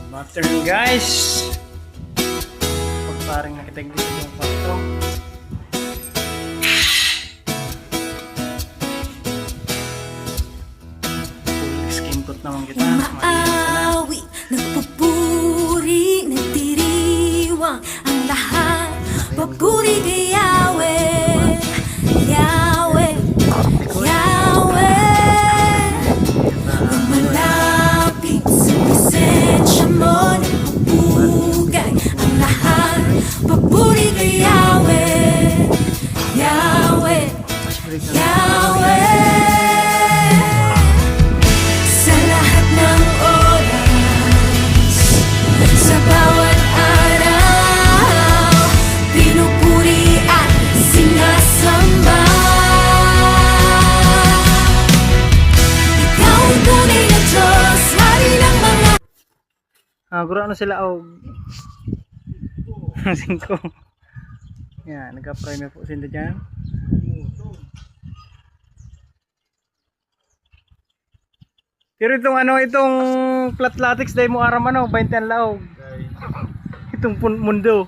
Afternoon guys, pag parang nakitag dito yung kwarto. Full skin coat naman kita. Maawi, nagpupuri, nagdiriwang ang lahat. Papuri kay Yahweh, Yahweh, Yahweh. Lumalapit sa presensya mo, nagpupugay ang lahat. Papuri kay Yahweh, Yahweh, Yahweh. Sa lahat ng oras, sa bawat araw, pinupuri at sinasamba. Ikaw ang tunay na Diyos, hari ng mga Guro ano sila og 5. Yan, nagka-prime po sila dyan. Pero itong ano, itong flat latex dahil mo aram ano, 20 ang laog. Itong mundo.